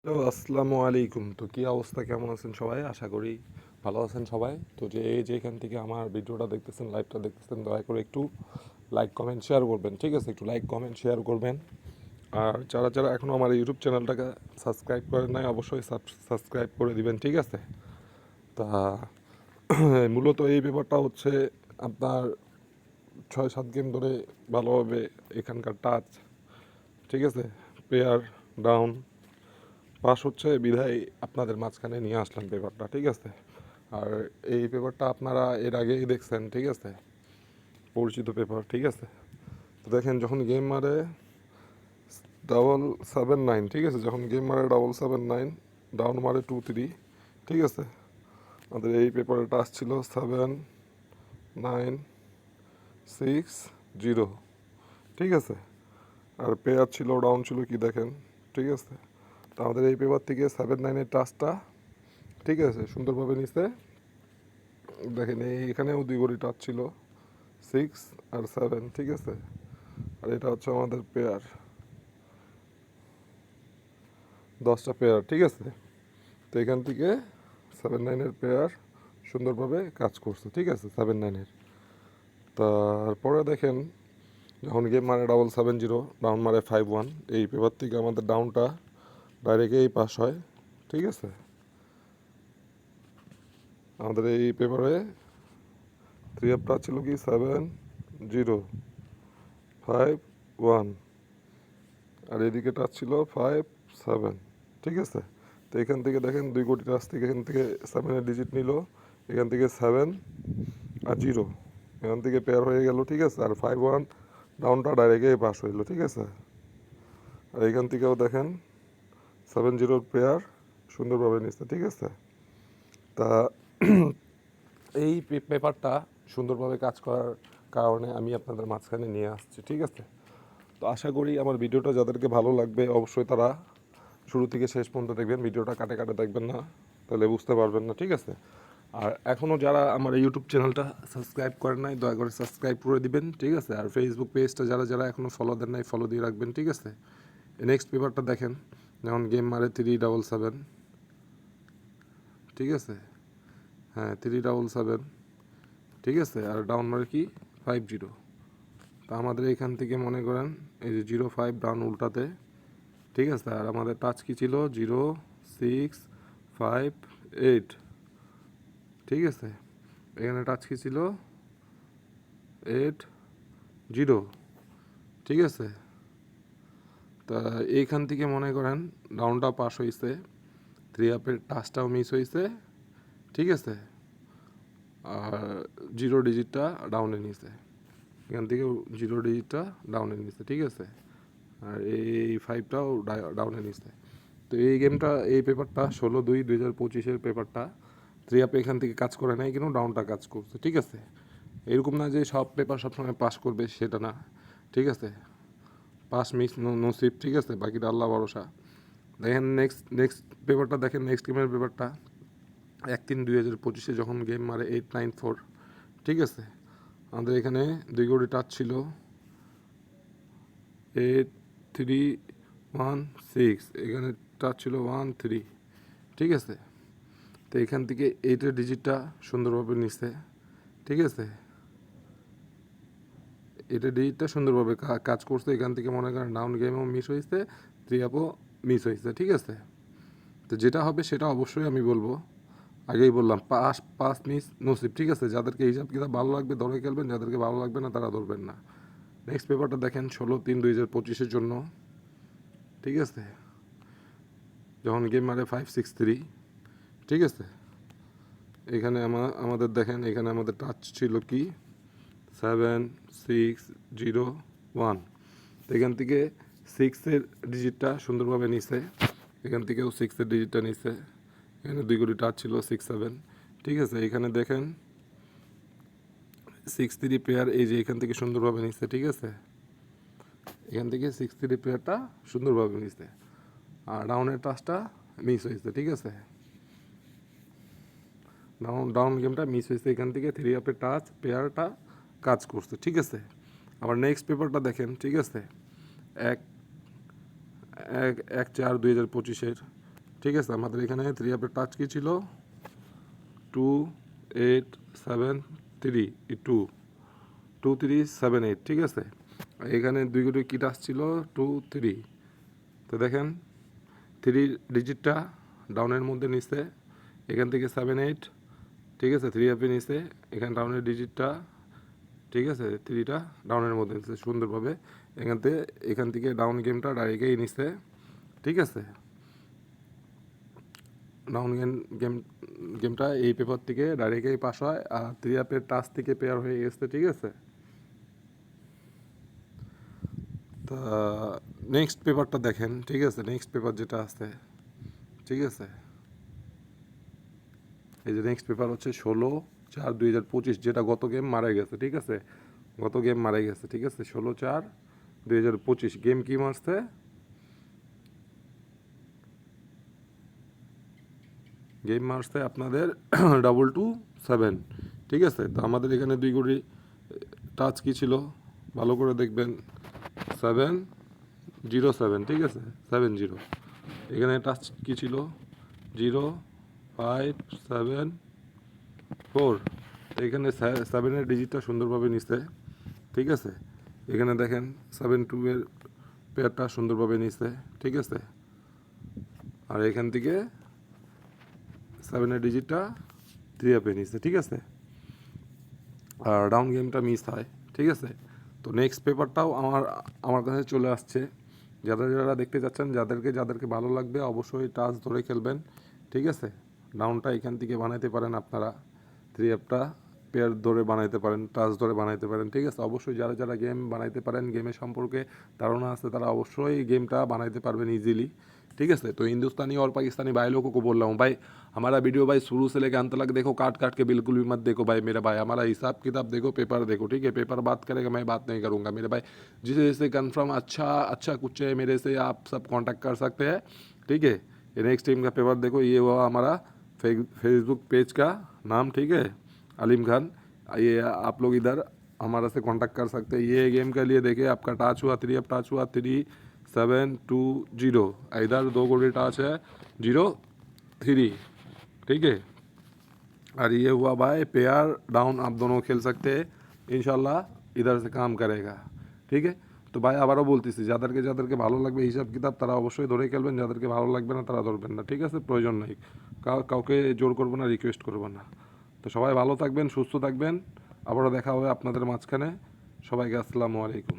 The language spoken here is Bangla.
হ্যালো, আসসালামু আলাইকুম। তো কী অবস্থা, কেমন আছেন সবাই? আশা করি ভালো আছেন সবাই। তো যেখান থেকে আমার ভিডিওটা দেখতেছেন, লাইভটা দেখতেছেন, দয়া করে একটু লাইক কমেন্ট শেয়ার করবেন, ঠিক আছে? একটু লাইক কমেন্ট শেয়ার করবেন। আর যারা যারা এখনও আমার ইউটিউব চ্যানেলটাকে সাবস্ক্রাইব করেন নাই, অবশ্যই সাবস্ক্রাইব করে দিবেন, ঠিক আছে? তা মূলত এই ব্যাপারটা হচ্ছে আপনার 6-7 গেম ধরে ভালোভাবে এখানকার টাচ, ঠিক আছে, প্লেয়ার ডাউন পাস হচ্ছে বিধায় আপনাদের মাঝখানে নিয়ে আসলাম পেপারটা, ঠিক আছে? আর এই পেপারটা আপনারা এর আগেই দেখছেন, ঠিক আছে? পরিচিত পেপার, ঠিক আছে? তো দেখেন, যখন গেম মারে 779, ঠিক আছে, যখন গেম মারে 779, ডাউন মারে 2-3, ঠিক আছে? আমাদের এই পেপারে টাচ ছিল 7-9-6-0, ঠিক আছে? আর পেয়ার ছিল, ডাউন ছিল কি দেখেন, ঠিক আছে? তো আমাদের এই পেপার থেকে 7-9-এর টাচটা, ঠিক আছে, সুন্দরভাবে নিছে। দেখেন এখানেও দুই গড়ি টাচ ছিল, 6 আর 7, ঠিক আছে? আর এটা হচ্ছে আমাদের পেয়ার, 10টা পেয়ার, ঠিক আছে? তো এখান থেকে 7-9-এর পেয়ার সুন্দরভাবে কাজ করছে, ঠিক আছে? 7-9-এর তারপরে দেখেন, যখন গেম মারে 770, ডাউন মারে 5-1, এই পেপার থেকে আমাদের ডাউনটা ডাইরেক্ট এই পাস হয়, ঠিক আছে? আমাদের এই পেপারে 3 ছিল কি 7-0-5-1, আর এদিকে টাচ ছিল 5-7, ঠিক আছে? তো এখান থেকে দেখেন 2 কোটি টাচ থেকে এখান থেকে 7-এর ডিজিট নিল, এখান থেকে 7 আর 0, এখান থেকে পেয়ার হয়ে গেল, ঠিক আছে? আর 5-1 ডাউনটা ডাইরেক্টে পাস হইলো, ঠিক আছে? আর এখান থেকেও দেখেন 7-0 পেয়ার সুন্দরভাবে নিচ্ছে, ঠিক আছে? তা এই পেপারটা সুন্দরভাবে কাজ করার কারণে আমি আপনাদের মাঝখানে নিয়ে আসছি, ঠিক আছে? তো আশা করি আমার ভিডিওটা যাদেরকে ভালো লাগবে, অবশ্যই তারা শুরু থেকে শেষ পর্যন্ত দেখবেন, ভিডিওটা কাটে কাটে দেখবেন না, তাহলে বুঝতে পারবেন না, ঠিক আছে? আর এখনও যারা আমার ইউটিউব চ্যানেলটা সাবস্ক্রাইব করেন নাই, দয়া করে সাবস্ক্রাইব করে দিবেন, ঠিক আছে? আর ফেসবুক পেজটা যারা যারা এখনও ফলো দেন নাই, ফলো দিয়ে রাখবেন, ঠিক আছে? নেক্সট পেপারটা দেখেন, যেমন গেম মারে 3-7, ঠিক আছে? হ্যাঁ, 3-7, ঠিক আছে? আর ডাউন মারে কি 5-0। তা আমাদের এখান থেকে মনে করেন এই যে 0-5 ডাউন উল্টাতে, ঠিক আছে? আর আমাদের টাচ কি ছিল 0-6-5-8, ঠিক আছে? এখানে টাচ কি ছিল 8-0, ঠিক আছে? তা এইখান থেকে মনে করেন ডাউনটা পাস হয়েছে, 3 আপের টাচটাও মিস হয়েছে, ঠিক আছে? আর 0 ডিজিটটা ডাউনে নিছে, এখান থেকে 0 ডিজিটটা ডাউনে নিছে, ঠিক আছে? আর এই 5টাও ডাউনে নিছে। তো এই গেমটা, এই পেপারটা 16/2/2025-এর পেপারটা 3 আপে এখান থেকে কাজ করে নাই, কিন্তু ডাউনটা কাজ করছে, ঠিক আছে? এরকম না যে সব পেপার সবসময় পাস করবে, সেটা না, ঠিক আছে? পাস মিস নসিব, ঠিক আছে? বাকিটা আল্লাহ ভরসা। দেখেন নেক্সট নেক্সট পেপারটা দেখেন, নেক্সট গেমের পেপারটা 1/3/2025-এ যখন গেম মারে 8-9-4, ঠিক আছে? আমাদের এখানে 2 কোটি টাচ ছিল 8-3-1-6, এখানে টাচ ছিল 1-3, ঠিক আছে? তো এখান থেকে 8-এর ডিজিটটা সুন্দরভাবে নিচ্ছে, ঠিক আছে? এটা ডিজিটটা সুন্দরভাবে কাজ করছে, এখান থেকে মনে করেন ডাউন গেমও মিস হয়েছে, 3 আপও মিস হয়েছে, ঠিক আছে? তো যেটা হবে সেটা অবশ্যই আমি বলবো, আগেই বললাম, পাস পাস মিস নসিব, ঠিক আছে? যাদেরকে হিসাব কিতাব ভালো লাগবে ধরে খেলবেন, যাদেরকে ভালো লাগবে না তারা ধরবেন না। নেক্সট পেপারটা দেখেন 16/3/2025-এর জন্য, ঠিক আছে? যখন গেম মারে 5-6-3, ঠিক আছে? এখানে আমাদের দেখেন, এখানে আমাদের টাচ ছিল কি 7-6-0-1, তো এখান থেকে 6-এর ডিজিটটা সুন্দরভাবে নিছে, এখান থেকেও 6-এর ডিজিটটা নিছে, এখানে 2 কোটি টাচ ছিল 6-7, ঠিক আছে? এখানে দেখেন 6-3 পেয়ার, এই যে এখান থেকে সুন্দরভাবে নিচ্ছে, ঠিক আছে? এখান থেকে 6-3 পেয়ারটা সুন্দরভাবে নিচ্ছে, আর ডাউনের টাচটা মিস হয়েছে, ঠিক আছে? ডাউন গেমটা মিস হয়েছে, এখান থেকে 3 আপের টাচ পেয়ারটা কাজ করছে, ঠিক আছে? আবার নেক্সট পেপারটা দেখেন, ঠিক আছে? এক এক 1/4/2025-এর ঠিক আছে, আমাদের এখানে 3 আপের টাচ কি ছিল 2873 টু 2378, ঠিক আছে। এখানে 2 কোটি কি টাচ ছিল 23। তো দেখেন 3 ডিজিটটা ডাউনের মধ্যে নিচ্ছে, এখান থেকে 78, ঠিক আছে। 3 আপে নিচ্ছে, এখানে ডাউনের ডিজিটটা, ঠিক আছে, 3টা ডাউনের মধ্যে নিচ্ছে সুন্দরভাবে। এখান থেকে ডাউন গেমটা ডাইরেক্টই নিচ্ছে, ঠিক আছে। ডাউন গেমটা এই পেপার থেকে ডাইরেক্টই পাস হয়, আর 3 আপের টাচ থেকে পেয়ার হয়ে গেছে, ঠিক আছে। তা নেক্সট পেপারটা দেখেন, ঠিক আছে। নেক্সট পেপার যেটা আছে, ঠিক আছে, এই যে নেক্সট পেপার হচ্ছে 16/4/2025, যেটা গত গেম মারা গেছে, ঠিক আছে। গত গেম মারা গেছে, ঠিক আছে। 16/4/2025 গেম কি মারছে, গেম মারছে আপনাদের 227, ঠিক আছে। তো আমাদের এখানে 2 কোটি টাচ কি ছিল ভালো করে দেখবেন, 707, ঠিক আছে, 70। এখানে টাচ কি ছিল 0574। এখানে 7-এর ডিজিটটা সুন্দরভাবে নিচ্ছে, ঠিক আছে। এখানে দেখেন 72 এর পেয়ারটা সুন্দরভাবে নিচ্ছে, ঠিক আছে। আর এখান থেকে 7-এর ডিজিটটা 3 আপে নিচ্ছে, ঠিক আছে। আর ডাউন গেমটা মিস হয়, ঠিক আছে। তো নেক্সট পেপারটাও আমার কাছে চলে আসছে। যারা দেখতে যাচ্ছেন, যাদেরকে ভালো লাগবে অবশ্যই টাচ ধরে খেলবেন, ঠিক আছে। ডাউনটা এখান থেকে বানাইতে পারেন আপনারা, 3 আপটা পেয়ার ধরে বানাইতে পারেন, টাচ ধরে বানাইতে পারেন, ঠিক আছে। অবশ্যই যারা গেম বানাইতে পারেন, গেমের সম্পর্কে ধারণা আছে, তারা অবশ্যই গেমটা বানাইতে পারবেন ইजीলি, ठीक है से। तो हिंदुस्तानी और पाकिस्तानी भाई लोगों को बोल रहा हूँ भाई, हमारा वीडियो भाई शुरू से लेकर अंत तक देखो, काट काट के बिल्कुल भी मत देखो भाई मेरे भाई। हमारा हिसाब किताब देखो, पेपर देखो, ठीक है। पेपर बात करेगा, मैं बात नहीं करूँगा मेरे भाई। जिसे जिसे कन्फर्म अच्छा कुछ है मेरे से, आप सब कॉन्टैक्ट कर सकते हैं, ठीक है। ये नेक्स्ट टीम का पेपर देखो, ये हुआ हमारा फेसबुक पेज का नाम, ठीक है, अलीम खान। ये आप लोग इधर हमारा से कांटेक्ट कर सकते हैं। ये गेम के लिए देखिए, आपका टच हुआ 3 अब टच हुआ 3720, इधर 2 गोली टच है 03, ठीक है। और ये हुआ भाई पेयर डाउन, आप दोनों खेल सकते हैं इंशाल्लाह, इधर से काम करेगा, ठीक है। তো ভাই আবারও বলতেছি, যাদেরকে ভালো লাগবে হিসাব কিতাব তারা অবশ্যই ধরে খেলবেন, যাদেরকে ভালো লাগবে না তারা ধরবেন না, ঠিক আছে। প্রয়োজন নেই, কাউকে জোর করবো না, রিকোয়েস্ট করবো না। তো সবাই ভালো থাকবেন, সুস্থ থাকবেন, আবারও দেখা হবে আপনাদের মাঝখানে। সবাইকে আসসালামু আলাইকুম।